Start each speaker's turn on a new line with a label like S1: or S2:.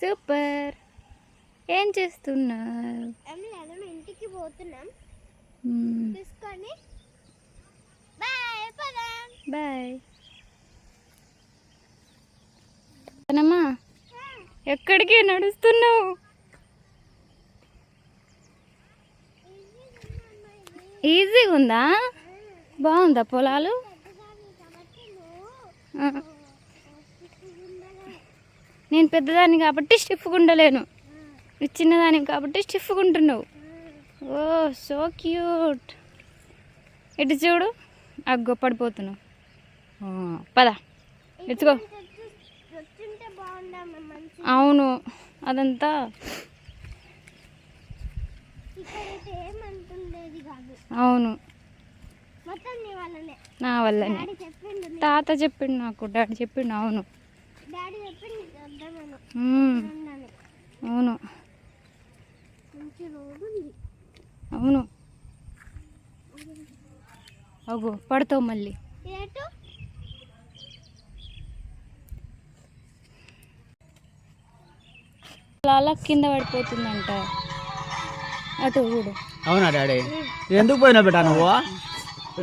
S1: Super. ఏం చేస్తున్నారు?
S2: ఇంటికి పోతున్నాం. తీసుకొని
S1: బాయ్. అమ్మా ఎక్కడికి నడుస్తున్నావు? ఈజీగా ఉందా? బాగుందా పొలాలు? నేను పెద్దదాన్ని కాబట్టి స్టిఫ్గా ఉండలేను, చిన్నదాన్ని కాబట్టి స్టిఫ్గా ఉంటున్నావు. ఓ సో క్యూట్. ఇటు చూడు, అగ్గో పడిపోతున్నావు. పద ఎత్తుకో. అవును, అదంతా అవును నా వల్లనే. తాత చెప్పిండు నాకు, డాడీ చెప్పిండు. అవును అవును అవును. అగో పడతావు మళ్ళీ. అలా కింద పడిపోతుందంట. అటు చూడు.
S3: అవునా డాడీ? ఎందుకు పోయినా బేటా నువ్వు?